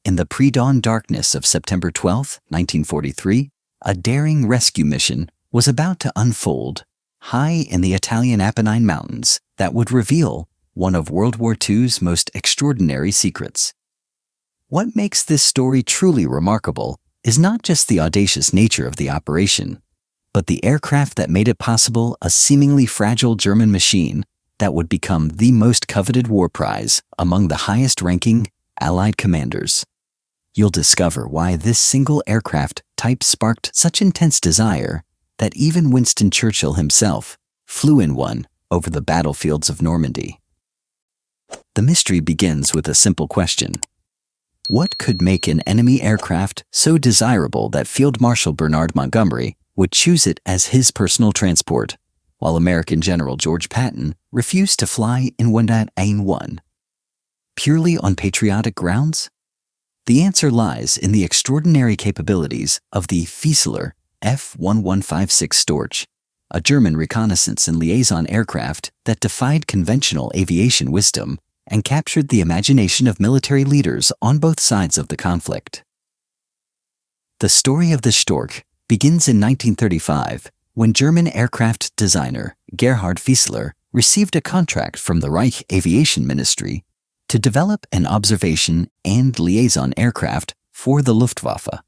In the pre-dawn darkness of September 12, 1943, a daring rescue mission was about to unfold high in the Italian Apennine Mountains that would reveal one of World War II's most extraordinary secrets. What makes this story truly remarkable is not just the audacious nature of the operation, but the aircraft that made it possible, a seemingly fragile German machine that would become the most coveted war prize among the highest-ranking Allied commanders. You'll discover why this single aircraft type sparked such intense desire that even Winston Churchill himself flew in one over the battlefields of Normandy. The mystery begins with a simple question. What could make an enemy aircraft so desirable that Field Marshal Bernard Montgomery would choose it as his personal transport, while American General George Patton refused to fly in one that ain't one? Purely on patriotic grounds? The answer lies in the extraordinary capabilities of the Fieseler F-1156 Storch, a German reconnaissance and liaison aircraft that defied conventional aviation wisdom and captured the imagination of military leaders on both sides of the conflict. The story of the Storch begins in 1935 when German aircraft designer Gerhard Fieseler received a contract from the Reich Aviation Ministry to develop an observation and liaison aircraft for the Luftwaffe.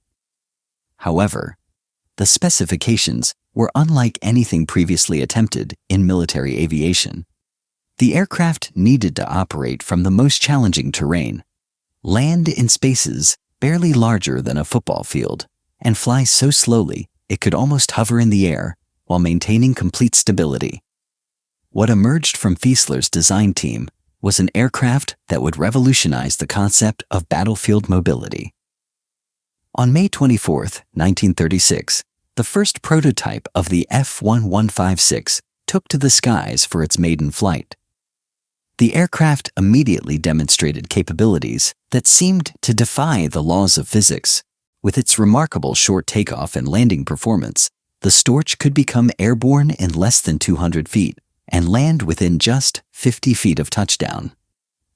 However, the specifications were unlike anything previously attempted in military aviation. The aircraft needed to operate from the most challenging terrain, land in spaces barely larger than a football field, and fly so slowly it could almost hover in the air while maintaining complete stability. What emerged from Fieseler's design team was an aircraft that would revolutionize the concept of battlefield mobility. On May 24, 1936, the first prototype of the F-1156 took to the skies for its maiden flight. The aircraft immediately demonstrated capabilities that seemed to defy the laws of physics. With its remarkable short takeoff and landing performance, the Storch could become airborne in less than 200 feet and land within just 50 feet of touchdown.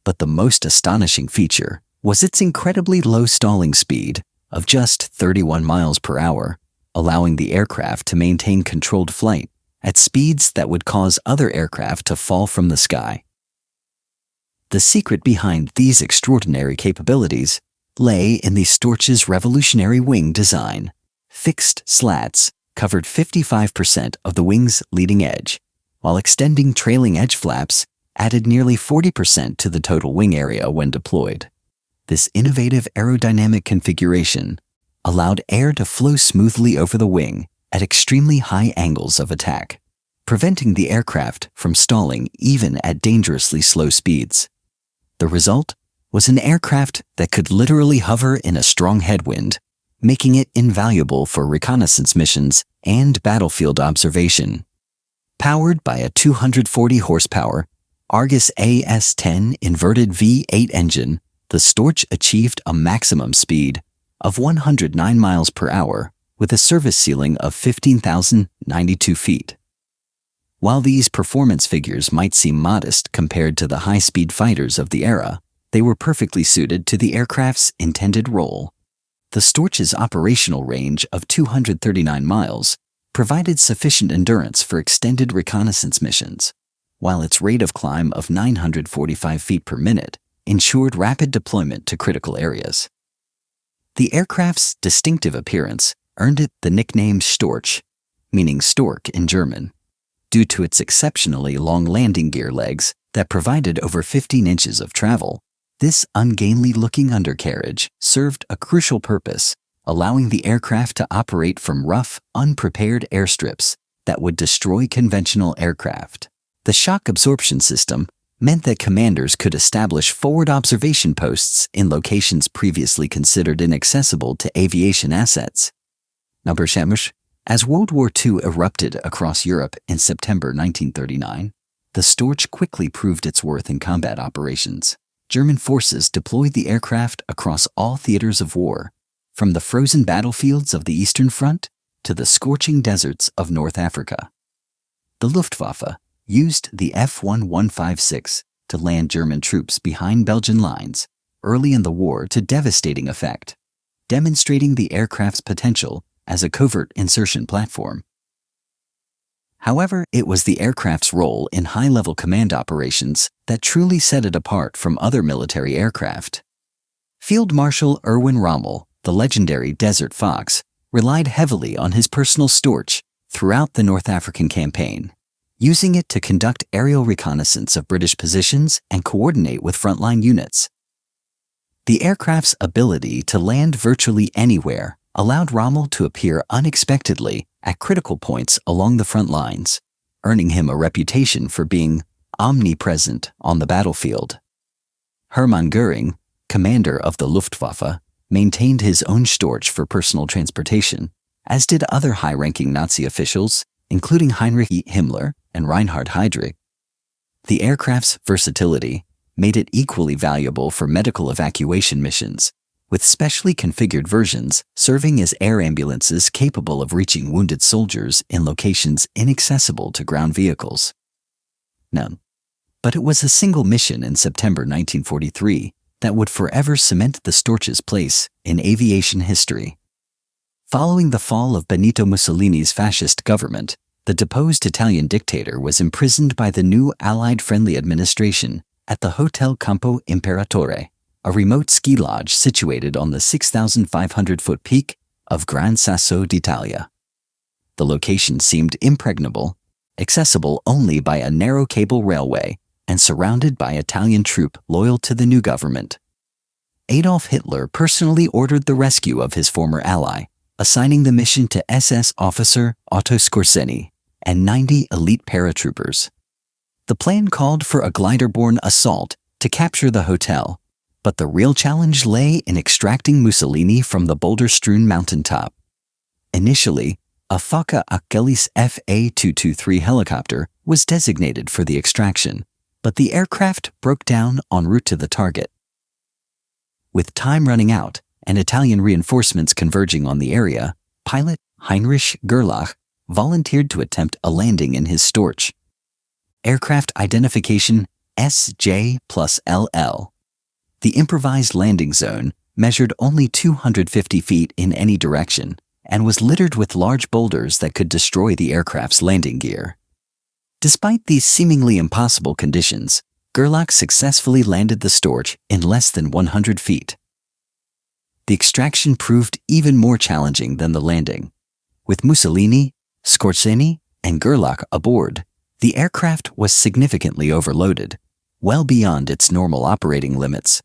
But the most astonishing feature was its incredibly low stalling speed of just 31 miles per hour, allowing the aircraft to maintain controlled flight at speeds that would cause other aircraft to fall from the sky. The secret behind these extraordinary capabilities lay in the Storch's revolutionary wing design. Fixed slats covered 55% of the wing's leading edge, while extending trailing edge flaps added nearly 40% to the total wing area when deployed. This innovative aerodynamic configuration allowed air to flow smoothly over the wing at extremely high angles of attack, preventing the aircraft from stalling even at dangerously slow speeds. The result was an aircraft that could literally hover in a strong headwind, making it invaluable for reconnaissance missions and battlefield observation. Powered by a 240 horsepower Argus AS-10 inverted V8 engine, the Storch achieved a maximum speed of 109 miles per hour with a service ceiling of 15,092 feet. While these performance figures might seem modest compared to the high-speed fighters of the era, they were perfectly suited to the aircraft's intended role. The Storch's operational range of 239 miles provided sufficient endurance for extended reconnaissance missions, while its rate of climb of 945 feet per minute ensured rapid deployment to critical areas. The aircraft's distinctive appearance earned it the nickname Storch, meaning stork in German, due to its exceptionally long landing gear legs that provided over 15 inches of travel. This ungainly-looking undercarriage served a crucial purpose, allowing the aircraft to operate from rough, unprepared airstrips that would destroy conventional aircraft. The shock absorption system meant that commanders could establish forward observation posts in locations previously considered inaccessible to aviation assets. As World War II erupted across Europe in September 1939, the Storch quickly proved its worth in combat operations. German forces deployed the aircraft across all theaters of war, from the frozen battlefields of the Eastern Front to the scorching deserts of North Africa. The Luftwaffe used the F-1156 to land German troops behind Belgian lines, early in the war to devastating effect, demonstrating the aircraft's potential as a covert insertion platform. However, it was the aircraft's role in high-level command operations that truly set it apart from other military aircraft. Field Marshal Erwin Rommel, the legendary Desert Fox, relied heavily on his personal Storch throughout the North African campaign, using it to conduct aerial reconnaissance of British positions and coordinate with frontline units. The aircraft's ability to land virtually anywhere allowed Rommel to appear unexpectedly at critical points along the front lines, earning him a reputation for being omnipresent on the battlefield. Hermann Göring, commander of the Luftwaffe, maintained his own Storch for personal transportation, as did other high-ranking Nazi officials, including Heinrich Himmler and Reinhard Heydrich. The aircraft's versatility made it equally valuable for medical evacuation missions, with specially configured versions serving as air ambulances capable of reaching wounded soldiers in locations inaccessible to ground vehicles. No, but it was a single mission in September 1943 that would forever cement the Storch's place in aviation history. Following the fall of Benito Mussolini's fascist government, the deposed Italian dictator was imprisoned by the new Allied-friendly administration at the Hotel Campo Imperatore, a remote ski lodge situated on the 6,500-foot peak of Gran Sasso d'Italia. The location seemed impregnable, accessible only by a narrow cable railway, and surrounded by Italian troops loyal to the new government. Adolf Hitler personally ordered the rescue of his former ally, assigning the mission to SS officer Otto Skorzeny and 90 elite paratroopers. The plan called for a glider-borne assault to capture the hotel, but the real challenge lay in extracting Mussolini from the boulder-strewn mountaintop. Initially, a Fokker Achilles FA-223 helicopter was designated for the extraction, but the aircraft broke down en route to the target. With time running out and Italian reinforcements converging on the area, pilot Heinrich Gerlach volunteered to attempt a landing in his Storch. Aircraft identification SJ+LL. The improvised landing zone measured only 250 feet in any direction and was littered with large boulders that could destroy the aircraft's landing gear. Despite these seemingly impossible conditions, Gerlach successfully landed the Storch in less than 100 feet. The extraction proved even more challenging than the landing. With Mussolini, Skorzeny, and Gerlach aboard, the aircraft was significantly overloaded, well beyond its normal operating limits.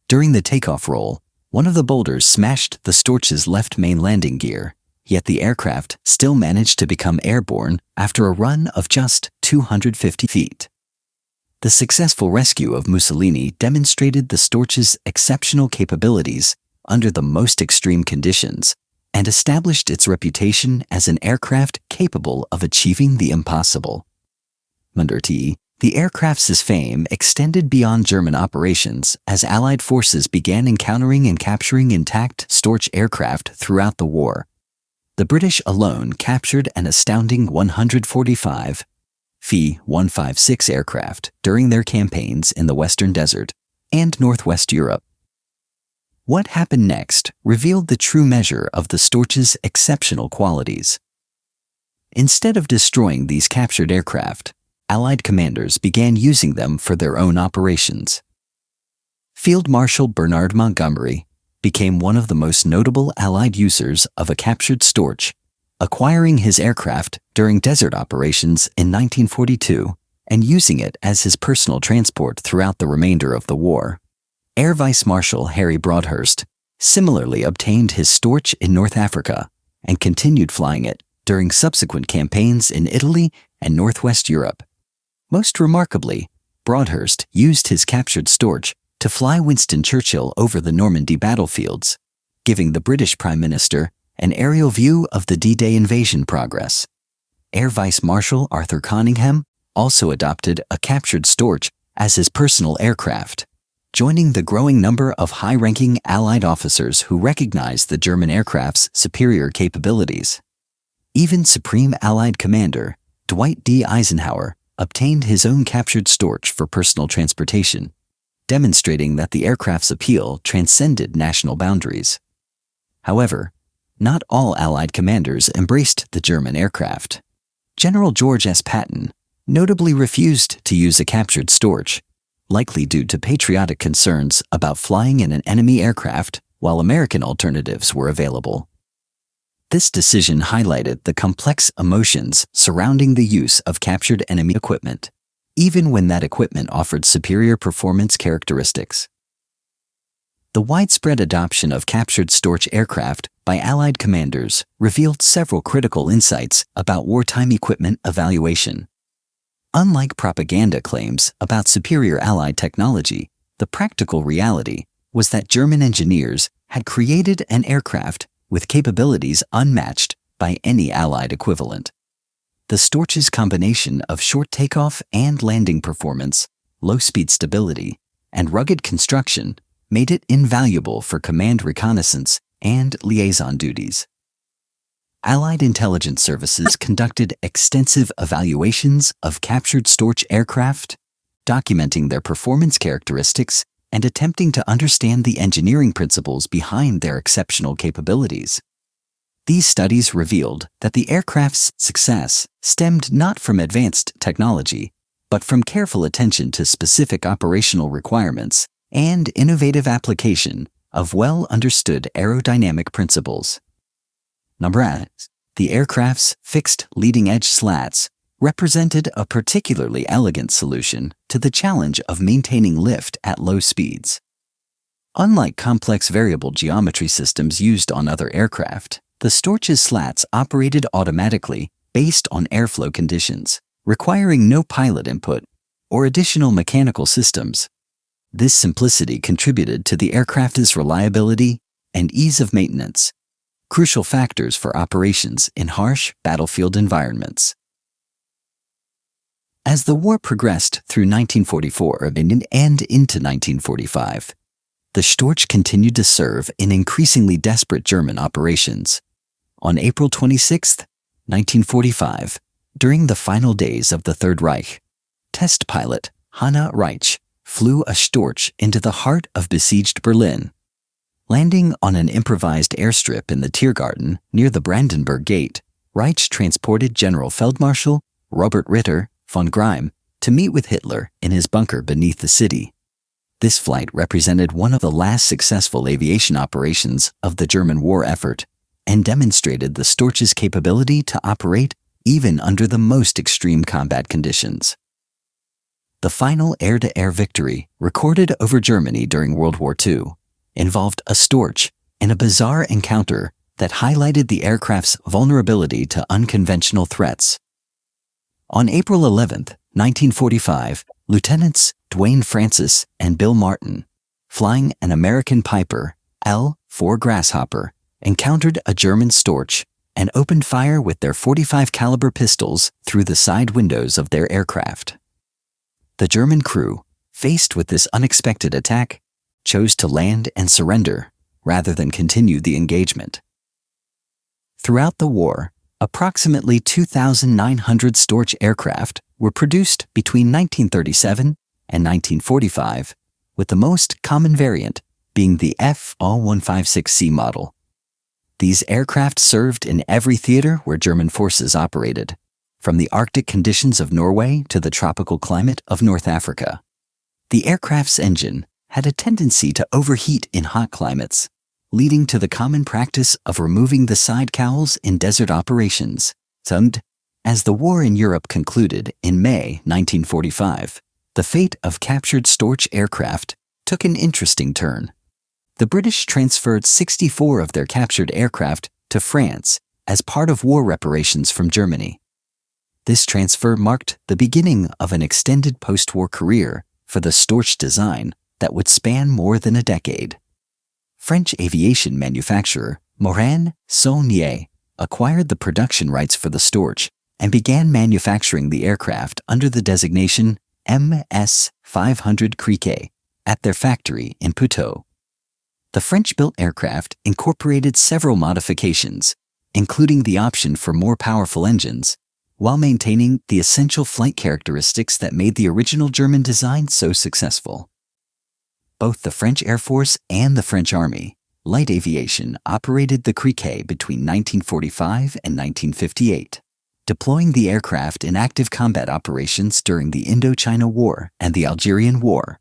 During the takeoff roll, one of the boulders smashed the Storch's left main landing gear, yet the aircraft still managed to become airborne after a run of just 250 feet. The successful rescue of Mussolini demonstrated the Storch's exceptional capabilities under the most extreme conditions and established its reputation as an aircraft capable of achieving the impossible. The aircraft's fame extended beyond German operations as Allied forces began encountering and capturing intact Storch aircraft throughout the war. The British alone captured an astounding 145 Fi-156 aircraft during their campaigns in the Western Desert and Northwest Europe. What happened next revealed the true measure of the Storch's exceptional qualities. Instead of destroying these captured aircraft, Allied commanders began using them for their own operations. Field Marshal Bernard Montgomery became one of the most notable Allied users of a captured Storch, acquiring his aircraft during desert operations in 1942 and using it as his personal transport throughout the remainder of the war. Air Vice Marshal Harry Broadhurst similarly obtained his Storch in North Africa and continued flying it during subsequent campaigns in Italy and Northwest Europe. Most remarkably, Broadhurst used his captured Storch to fly Winston Churchill over the Normandy battlefields, giving the British Prime Minister an aerial view of the D-Day invasion progress. Air Vice Marshal Arthur Conyngham also adopted a captured Storch as his personal aircraft, joining the growing number of high-ranking Allied officers who recognized the German aircraft's superior capabilities. Even Supreme Allied Commander Dwight D. Eisenhower obtained his own captured Storch for personal transportation, demonstrating that the aircraft's appeal transcended national boundaries. However, not all Allied commanders embraced the German aircraft. General George S. Patton notably refused to use a captured Storch, likely due to patriotic concerns about flying in an enemy aircraft while American alternatives were available. This decision highlighted the complex emotions surrounding the use of captured enemy equipment, even when that equipment offered superior performance characteristics. The widespread adoption of captured Storch aircraft by Allied commanders revealed several critical insights about wartime equipment evaluation. Unlike propaganda claims about superior Allied technology, the practical reality was that German engineers had created an aircraft with capabilities unmatched by any Allied equivalent. The Storch's combination of short takeoff and landing performance, low-speed stability, and rugged construction made it invaluable for command reconnaissance and liaison duties. Allied intelligence services conducted extensive evaluations of captured Storch aircraft, documenting their performance characteristics and attempting to understand the engineering principles behind their exceptional capabilities. These studies revealed that the aircraft's success stemmed not from advanced technology, but from careful attention to specific operational requirements and innovative application of well-understood aerodynamic principles. Number 8. The aircraft's fixed leading-edge slats represented a particularly elegant solution to the challenge of maintaining lift at low speeds. Unlike complex variable geometry systems used on other aircraft, the Storch's slats operated automatically based on airflow conditions, requiring no pilot input or additional mechanical systems. This simplicity contributed to the aircraft's reliability and ease of maintenance, crucial factors for operations in harsh battlefield environments. As the war progressed through 1944 and into 1945, the Storch continued to serve in increasingly desperate German operations. On April 26, 1945, during the final days of the Third Reich, test pilot Hanna Reich flew a Storch into the heart of besieged Berlin. Landing on an improvised airstrip in the Tiergarten near the Brandenburg Gate, Reich transported General Feldmarschall Robert Ritter von Greim to meet with Hitler in his bunker beneath the city. This flight represented one of the last successful aviation operations of the German war effort and demonstrated the Storch's capability to operate even under the most extreme combat conditions. The final air-to-air victory recorded over Germany during World War II involved a Storch in a bizarre encounter that highlighted the aircraft's vulnerability to unconventional threats. On April 11, 1945, Lieutenants Dwayne Francis and Bill Martin, flying an American Piper L-4 Grasshopper, encountered a German Storch and opened fire with their .45 caliber pistols through the side windows of their aircraft. The German crew, faced with this unexpected attack, chose to land and surrender rather than continue the engagement. Throughout the war, approximately 2,900 Storch aircraft were produced between 1937 and 1945, with the most common variant being the F-156C model. These aircraft served in every theater where German forces operated, from the Arctic conditions of Norway to the tropical climate of North Africa. The aircraft's engine had a tendency to overheat in hot climates, leading to the common practice of removing the side cowls in desert operations. As the war in Europe concluded in May 1945, the fate of captured Storch aircraft took an interesting turn. The British transferred 64 of their captured aircraft to France as part of war reparations from Germany. This transfer marked the beginning of an extended post-war career for the Storch design that would span more than a decade. French aviation manufacturer Morane Saulnier acquired the production rights for the Storch and began manufacturing the aircraft under the designation MS-500 Criquet at their factory in Puteaux. The French-built aircraft incorporated several modifications, including the option for more powerful engines, while maintaining the essential flight characteristics that made the original German design so successful. both the French Air Force and the French Army, light aviation operated the Criquet between 1945 and 1958, deploying the aircraft in active combat operations during the Indochina War and the Algerian War.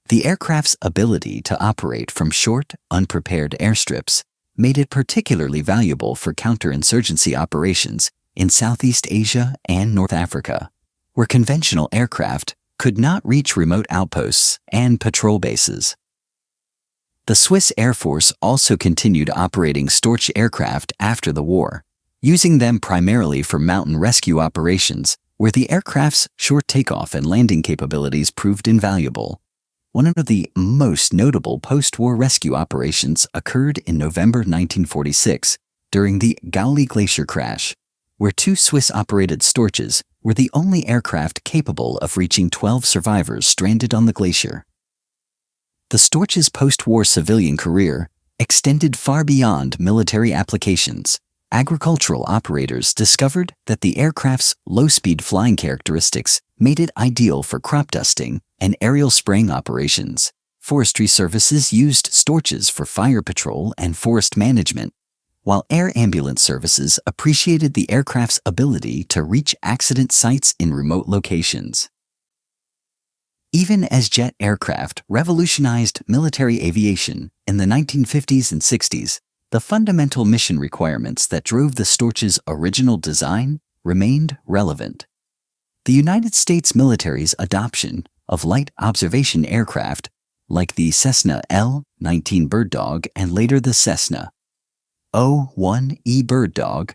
The aircraft's ability to operate from short, unprepared airstrips made it particularly valuable for counterinsurgency operations in Southeast Asia and North Africa, where conventional aircraft could not reach remote outposts and patrol bases. The Swiss Air Force also continued operating Storch aircraft after the war, using them primarily for mountain rescue operations, where the aircraft's short takeoff and landing capabilities proved invaluable. One of the most notable post-war rescue operations occurred in November 1946 during the Gauli Glacier crash, where two Swiss-operated Storches were the only aircraft capable of reaching 12 survivors stranded on the glacier. The Storch's post-war civilian career extended far beyond military applications. Agricultural operators discovered that the aircraft's low-speed flying characteristics made it ideal for crop dusting and aerial spraying operations. Forestry services used Storches for fire patrol and forest management, while air ambulance services appreciated the aircraft's ability to reach accident sites in remote locations. Even as jet aircraft revolutionized military aviation in the 1950s and 60s, the fundamental mission requirements that drove the Storch's original design remained relevant. The United States military's adoption of light observation aircraft, like the Cessna L-19 Bird Dog and later the Cessna O-1E Bird Dog,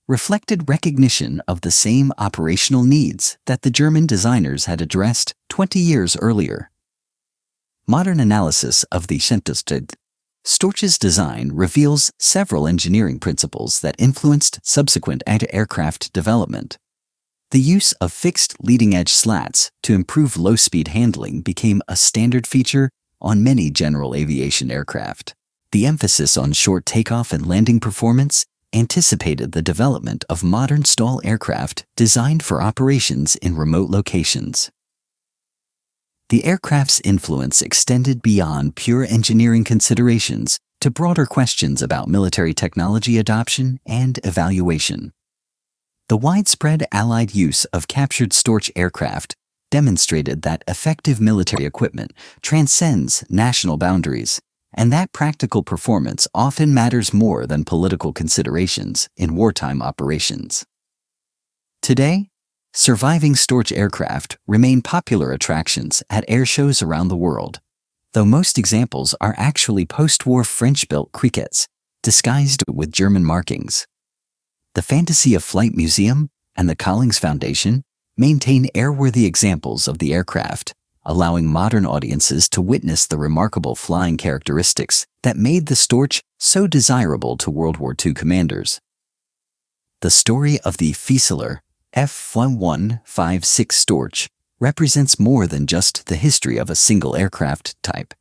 reflected recognition of the same operational needs that the German designers had addressed 20 years earlier. Modern analysis of the Storch's design reveals several engineering principles that influenced subsequent anti-aircraft development. The use of fixed leading-edge slats to improve low-speed handling became a standard feature on many general aviation aircraft. The emphasis on short takeoff and landing performance anticipated the development of modern stall aircraft designed for operations in remote locations. The aircraft's influence extended beyond pure engineering considerations to broader questions about military technology adoption and evaluation. The widespread Allied use of captured Storch aircraft demonstrated that effective military equipment transcends national boundaries, and that practical performance often matters more than political considerations in wartime operations. Today, surviving Storch aircraft remain popular attractions at air shows around the world, though most examples are actually post-war French-built criquets disguised with German markings. The Fantasy of Flight Museum and the Collings Foundation maintain airworthy examples of the aircraft, allowing modern audiences to witness the remarkable flying characteristics that made the Storch so desirable to World War II commanders. The story of the Fieseler F-1156 Storch represents more than just the history of a single aircraft type.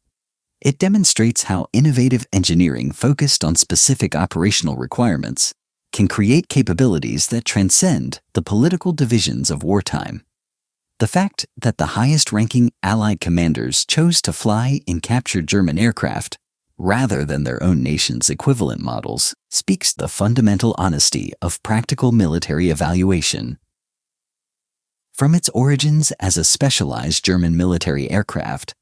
It demonstrates how innovative engineering focused on specific operational requirements can create capabilities that transcend the political divisions of wartime. The fact that the highest-ranking Allied commanders chose to fly in captured German aircraft rather than their own nation's equivalent models speaks to the fundamental honesty of practical military evaluation. From its origins as a specialized German military aircraft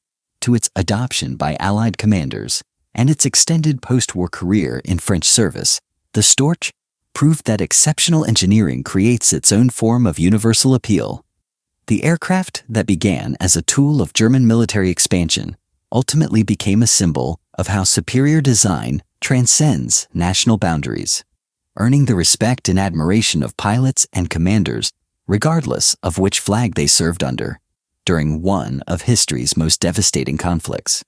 to its adoption by Allied commanders and its extended post-war career in French service, the Storch proved that exceptional engineering creates its own form of universal appeal. The aircraft that began as a tool of German military expansion ultimately became a symbol of how superior design transcends national boundaries, earning the respect and admiration of pilots and commanders regardless of which flag they served under during one of history's most devastating conflicts.